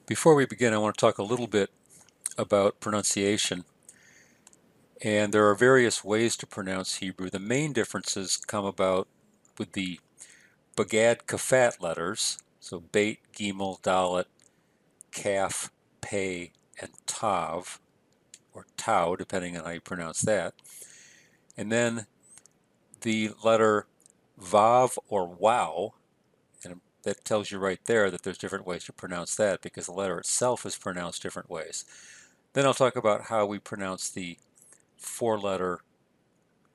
Before we begin, I want to talk a little bit about pronunciation. And there are various ways to pronounce Hebrew. The main differences come about with the Bagad Kafat letters, so Beit, Gimel, Dalet, Kaf, Pei, and Tav, or Tau, depending on how you pronounce that. And then the letter Vav or Wow, and that tells you right there that there's different ways to pronounce that because the letter itself is pronounced different ways. Then I'll talk about how we pronounce the four-letter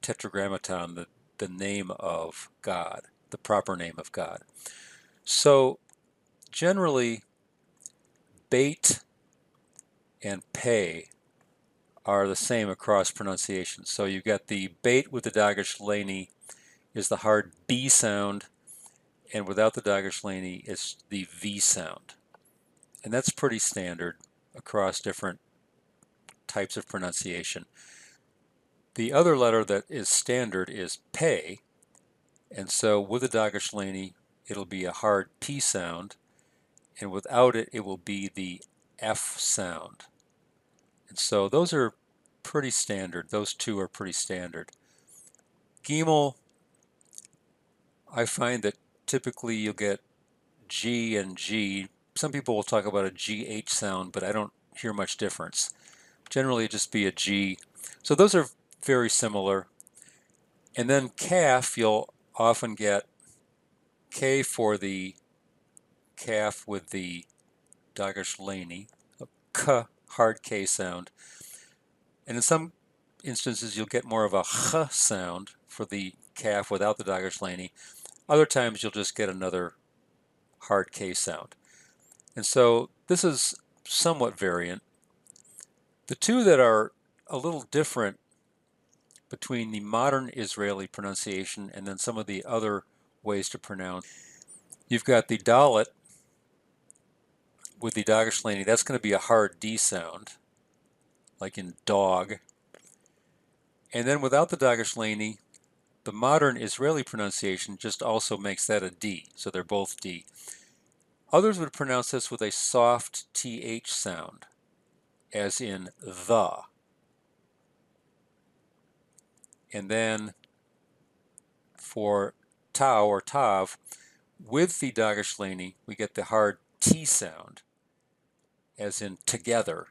tetragrammaton, the name of God, the proper name of God. So generally, Beit and Pei are the same across pronunciation. So you got the Beit with the Dagesh Leni is the hard B sound, and without the Dagesh Leni it's the V sound. And that's pretty standard across different types of pronunciation. The other letter that is standard is Pei, and so with the Dagesh Leni it'll be a hard P sound, and without it, it will be the F sound. And so those are pretty standard. Those two are pretty standard. Gimel, I find that typically you'll get G and G. Some people will talk about a GH sound, but I don't hear much difference. Generally, it'd just be a G. So those are very similar. And then Kaf, you'll often get K for the calf with the Dagesh Leni, a K, hard K sound. And in some instances, you'll get more of a ch sound for the calf without the Dagesh Leni. Other times, you'll just get another hard K sound. And so this is somewhat variant. The two that are a little different between the modern Israeli pronunciation and then some of the other ways to pronounce, you've got the Dalet with the Dagesh Leni. That's going to be a hard D sound, like in dog. And then without the Dagesh Leni, the modern Israeli pronunciation just also makes that a D, so they're both D. Others would pronounce this with a soft TH sound, as in the. And then for Tau or Tav, with the Dagesh Leni, we get the hard T sound, as in together.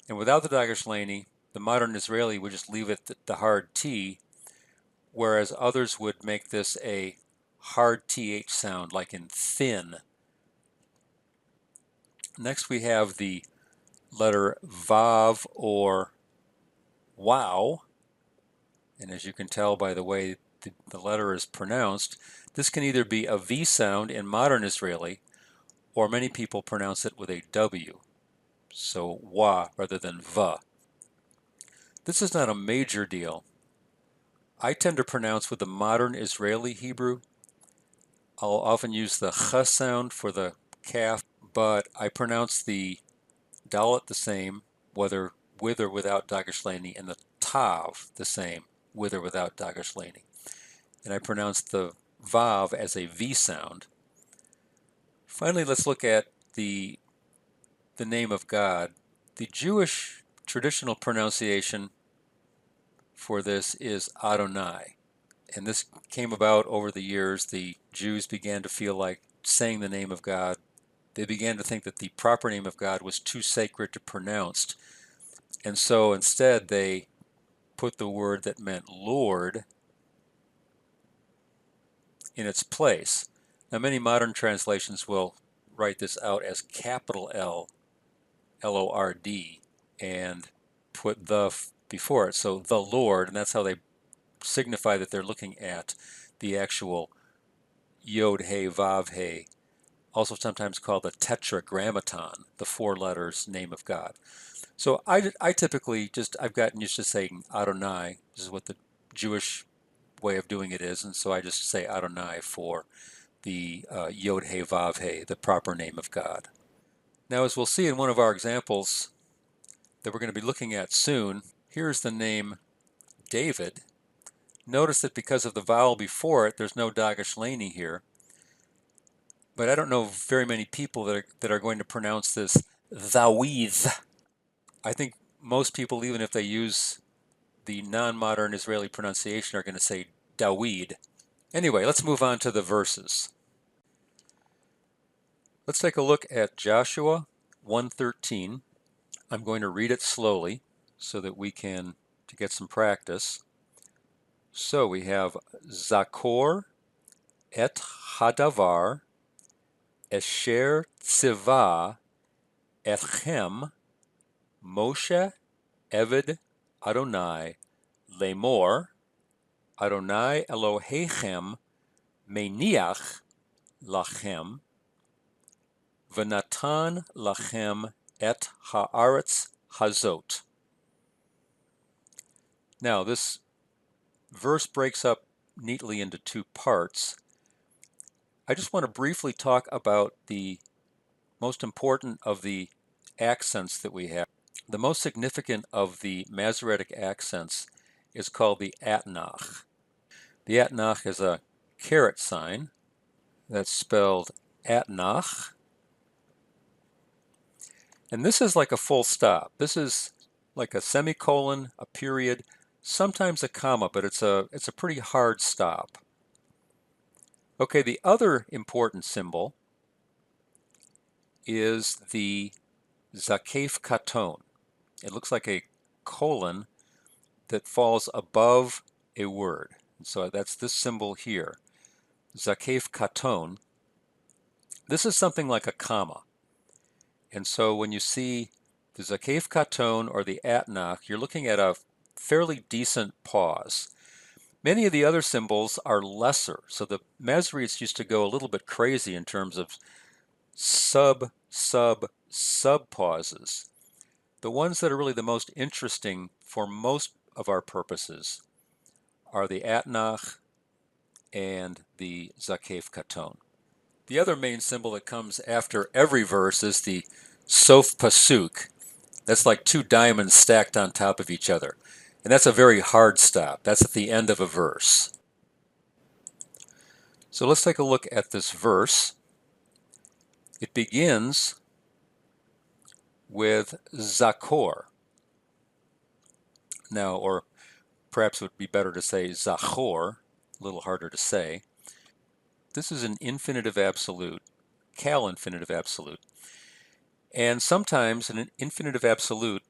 And without the Dagesh Leni, the modern Israeli would just leave it the hard T, whereas others would make this a hard TH sound, like in thin. Next we have the letter Vav or Wow, and as you can tell by the way the letter is pronounced, this can either be a V sound in modern Israeli, or many people pronounce it with a W, so Wa rather than Va. This is not a major deal. I tend to pronounce with the modern Israeli Hebrew. I'll often use the Ch sound for the calf, but I pronounce the Dalet the same, whether with or without Dagesh Leni, and the Tav the same, with or without Dagesh Leni. And I pronounce the Vav as a V sound. Finally, let's look at the name of God. The Jewish traditional pronunciation for this is Adonai. And this came about over the years. The Jews began to feel like saying the name of God. They began to think that the proper name of God was too sacred to pronounce. And so instead they put the word that meant Lord in its place. Now many modern translations will write this out as capital L, L-O-R-D, and put the before it. So the Lord, and that's how they signify that they're looking at the actual Yod He Vav He, also sometimes called the tetragrammaton, the four letters name of God. So I typically I've gotten used to saying Adonai. This is what the Jewish way of doing it is, and so I just say Adonai for the Yod He Vav He, the proper name of God. Now, as we'll see in one of our examples that we're going to be looking at soon, here's the name David. Notice that because of the vowel before it, there's no Dagesh Leni here. but I don't know very many people that are going to pronounce this thawid. I think most people, even if they use the non-modern Israeli pronunciation, are going to say Dawid. Anyway, let's move on to the verses. Let's take a look at Joshua 1:13. I'm going to read it slowly so that we can to get some practice. So we have Zakor et hadavar esher tzivah etchem Moshe Eved Adonai Lemor Adonai Elohechem Meniach Lachem V'natan Lachem et Haaretz Hazot. Now this verse breaks up neatly into two parts. I just want to briefly talk about the most important of the accents that we have. The most significant of the Masoretic accents is called the atnach. The atnach is a caret sign that's spelled atnach, and this is like a full stop. This is like a semicolon, a period, sometimes a comma, but it's a pretty hard stop. Okay, the other important symbol is the zakef katon. It looks like a colon that falls above a word. So that's this symbol here, zakef katon. This is something like a comma. And so when you see the zakef katon or the atnach, you're looking at a fairly decent pause. Many of the other symbols are lesser. So the Masoretes used to go a little bit crazy in terms of sub pauses. The ones that are really the most interesting for most of our purposes are the atnach and the zakef katon. The other main symbol that comes after every verse is the sof pasuk. That's like two diamonds stacked on top of each other. And that's a very hard stop. That's at the end of a verse. So let's take a look at this verse. It begins with zakor. Now, or perhaps it would be better to say zachor, a little harder to say. This is an infinitive absolute, cal infinitive absolute. And sometimes an infinitive absolute,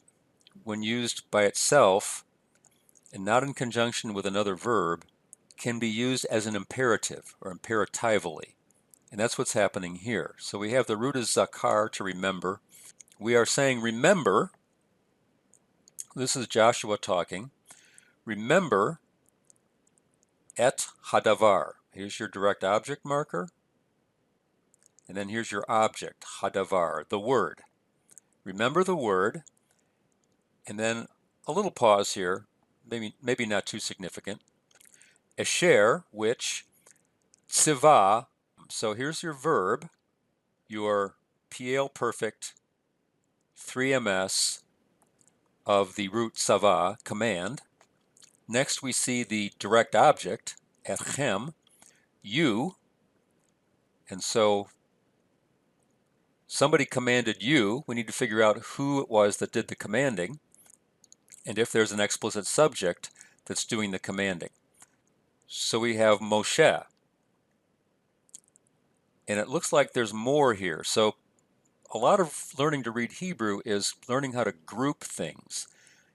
when used by itself and not in conjunction with another verb, can be used as an imperative or imperatively. And that's what's happening here. So we have the root is zakar, to remember. We are saying remember. This is Joshua talking. Remember et hadavar. Here's your direct object marker. And then here's your object, hadavar, the word. Remember the word. And then a little pause here, maybe not too significant. Esher, which, tzivah. So here's your verb, your PL perfect 3ms of the root sava, command. Next we see the direct object, etchem, you. And so somebody commanded you. We need to figure out who it was that did the commanding, and if there's an explicit subject that's doing the commanding. So we have Moshe. And it looks like there's more here. So a lot of learning to read Hebrew is learning how to group things.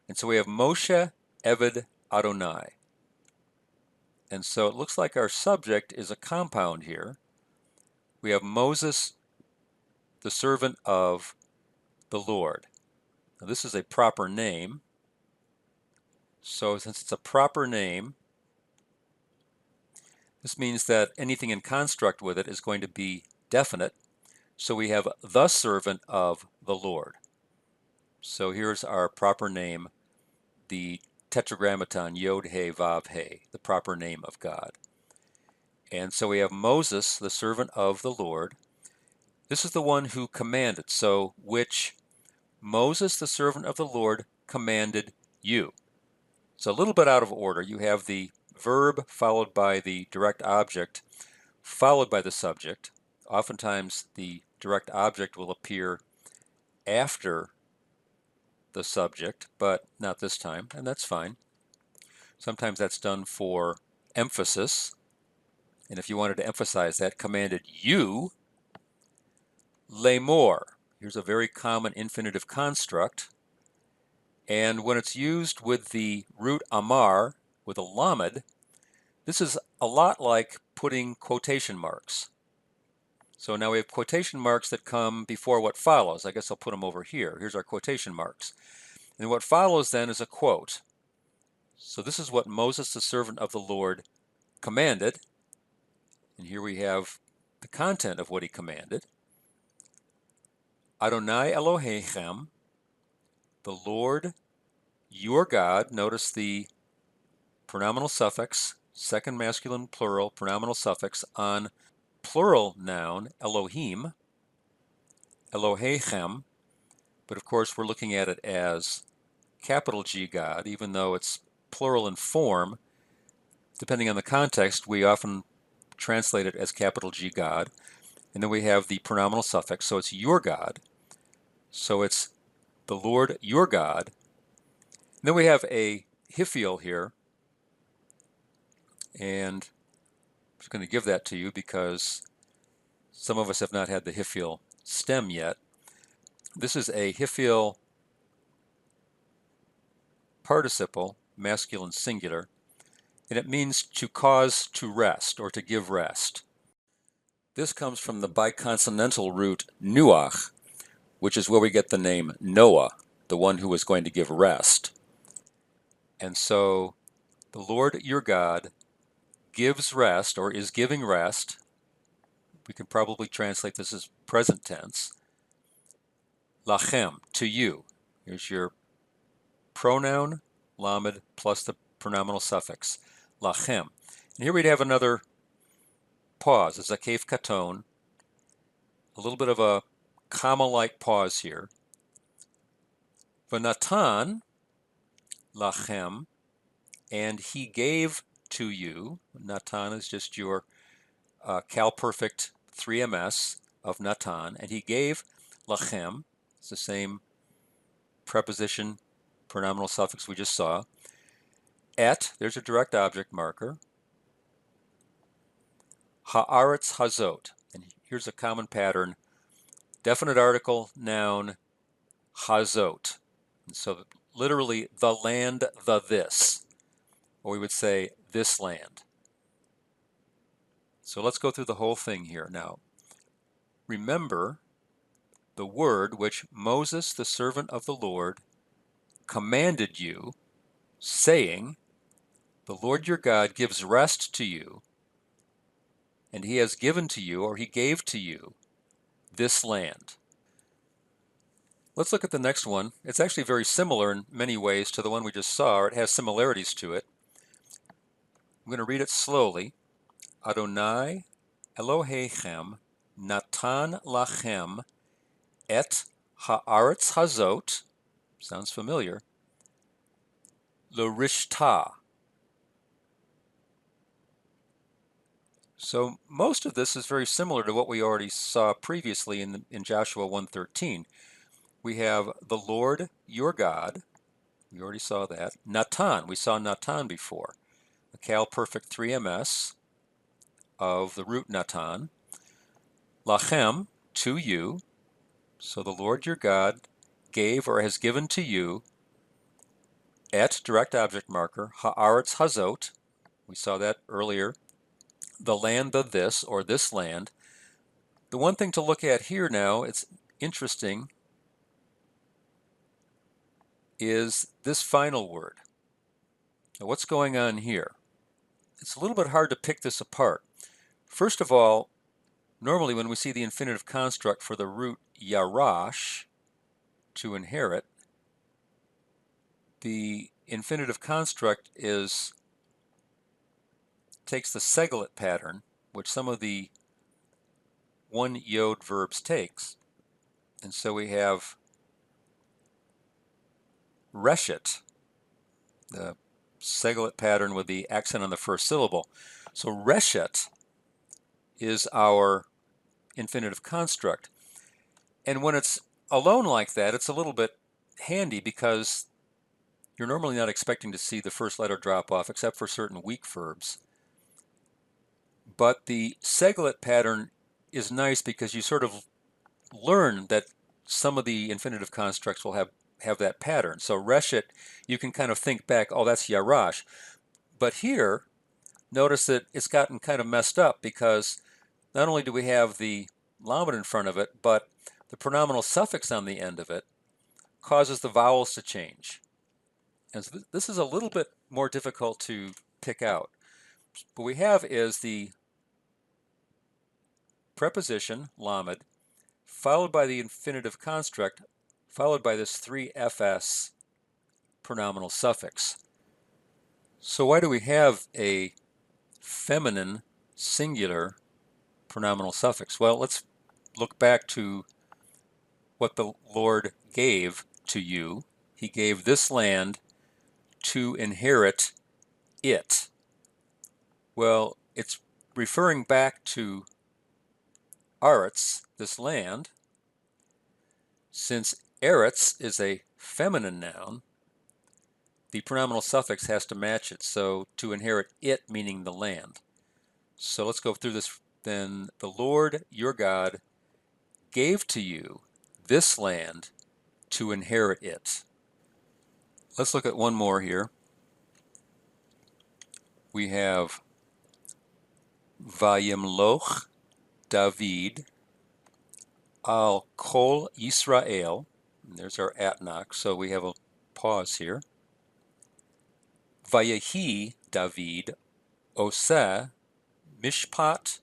And so we have Moshe Eved Adonai. And so it looks like our subject is a compound here. We have Moses, the servant of the Lord. Now this is a proper name. So since it's a proper name, this means that anything in construct with it is going to be definite. So we have the servant of the Lord. So here's our proper name, the tetragrammaton Yod He Vav He, the proper name of God. And so we have Moses, the servant of the Lord. This is the one who commanded. So which Moses, the servant of the Lord, commanded you. So a little bit out of order. You have the verb followed by the direct object, followed by the subject. Oftentimes the direct object will appear after the subject, but not this time, and that's fine. Sometimes that's done for emphasis, and if you wanted to emphasize that, commanded you lemor. Here's a very common infinitive construct, and when it's used with the root amar, with a lamed, this is a lot like putting quotation marks. So now we have quotation marks that come before what follows. I guess I'll put them over here. Here's our quotation marks. And what follows then is a quote. So this is what Moses, the servant of the Lord, commanded. And here we have the content of what he commanded. Adonai Elohechem, the Lord your God. Notice the pronominal suffix, second masculine plural pronominal suffix on plural noun Elohim, Elohechem, but of course we're looking at it as capital G God, even though it's plural in form. Depending on the context, we often translate it as capital G God. And then we have the pronominal suffix, so it's your God. So it's the Lord your God. And then we have a hifil here, and I'm just going to give that to you because some of us have not had the hifil stem yet. This is a hifil participle, masculine singular, and it means to cause to rest or to give rest. This comes from the biconsonantal root nuach, which is where we get the name Noah, the one who was going to give rest. And so the Lord your God gives rest, or is giving rest. We can probably translate this as present tense. Lachem, to you. Here's your pronoun, lamed, plus the pronominal suffix. Lachem. And here we'd have another pause. It's a kaf katon. A little bit of a comma-like pause here. V'natan lachem, and he gave to you. Natan is just your CalPerfect 3ms of Natan, and he gave lachem. It's the same preposition, pronominal suffix we just saw. Et, there's a direct object marker. Haaretz hazot, and here's a common pattern. Definite article, noun, hazot. And so literally, the land, the this. Or we would say, this land. So let's go through the whole thing here now. Remember the word which Moses, the servant of the Lord, commanded you, saying, the Lord your God gives rest to you, and he has given to you, or he gave to you, this land. Let's look at the next one. It's actually very similar in many ways to the one we just saw, or it has similarities to it. I'm going to read it slowly. Adonai Elohechem natan lachem et haaretz hazot, sounds familiar, l'rishta. So most of this is very similar to what we already saw previously in Joshua 1:13. We have the Lord your God. We already saw that. Natan, we saw Natan before. A CalPerfect 3ms of the root Natan. Lachem, to you. So the Lord your God gave or has given to you, et, direct object marker, haaretz hazot. We saw that earlier. The land of this, or this land. The one thing to look at here now, it's interesting, is this final word. Now what's going on here? It's a little bit hard to pick this apart. First of all, normally when we see the infinitive construct for the root yarash, to inherit, the infinitive construct takes the seglet pattern, which some of the one yod verbs takes. And so we have reshet, the seglet pattern with the accent on the first syllable. So reshet is our infinitive construct. And when it's alone like that, it's a little bit handy because you're normally not expecting to see the first letter drop off except for certain weak verbs. But the seglet pattern is nice because you sort of learn that some of the infinitive constructs will have that pattern. So reshet, you can kind of think back, oh, that's yarash. But here, notice that it's gotten kind of messed up because not only do we have the lamed in front of it, but the pronominal suffix on the end of it causes the vowels to change. And so this is a little bit more difficult to pick out. What we have is the preposition, lamed, followed by the infinitive construct, followed by this 3fs pronominal suffix. So why do we have a feminine singular pronominal suffix? Well, let's look back to what the Lord gave to you. He gave this land to inherit it. Well, it's referring back to Aretz, this land. Since Eretz is a feminine noun, the pronominal suffix has to match it. So to inherit it meaning the land. So let's go through this then. The Lord your God gave to you this land to inherit it. Let's look at one more here. We have Vayimloch David al Kol Yisrael. There's our atnak, so we have a pause here. Vayehi David Oseh Mishpat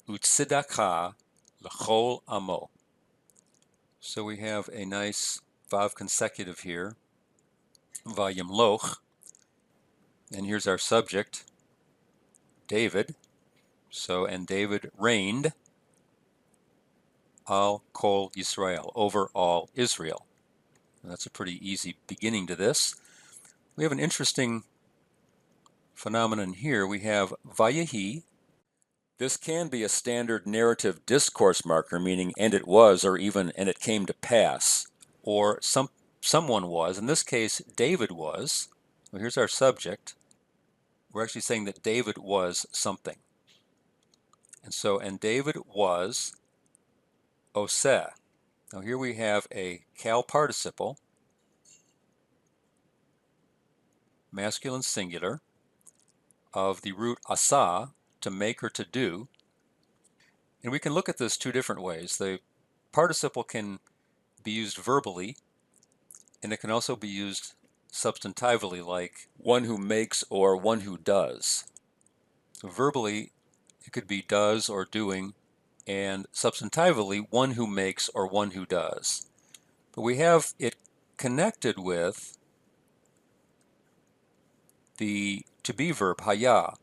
Utzedakah L'chol Amo. So we have a nice vav consecutive here. Vayimloch. And here's our subject, David. So, and David reigned al kol Yisrael, over all Israel. And that's a pretty easy beginning to this. We have an interesting phenomenon here. We have Vayehi. This can be a standard narrative discourse marker, meaning and it was, or even and it came to pass, or someone was. In this case, David was. Well, here's our subject. We're actually saying that David was something. And so, and David was Oseh. Now here we have a cal participle, masculine singular, of the root asa, to make or to do. And we can look at this two different ways. The participle can be used verbally, and it can also be used substantively, like one who makes or one who does. So verbally, it could be does or doing, and substantively, one who makes or one who does. But we have it connected with the to be verb, haya.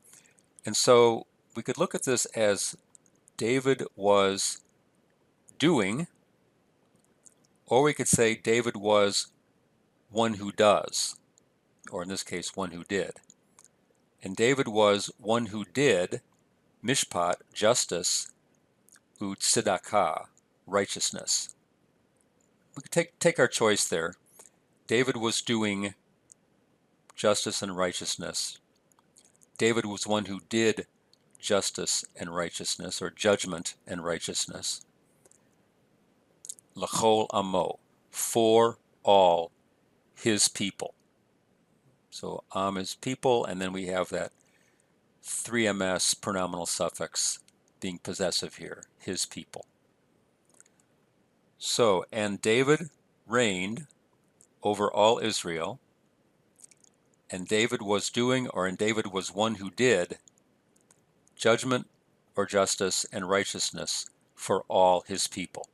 And so we could look at this as David was doing, or we could say David was one who does, or in this case, one who did. And David was one who did mishpat, justice, tzedakah, righteousness. We could take our choice there. David was doing justice and righteousness. David was one who did justice and righteousness, or judgment and righteousness. L'chol amo, for all his people. So am is people, and then we have that 3ms pronominal suffix being possessive here, his people. So, and David reigned over all Israel, and David was doing, or and David was one who did, judgment or justice and righteousness for all his people.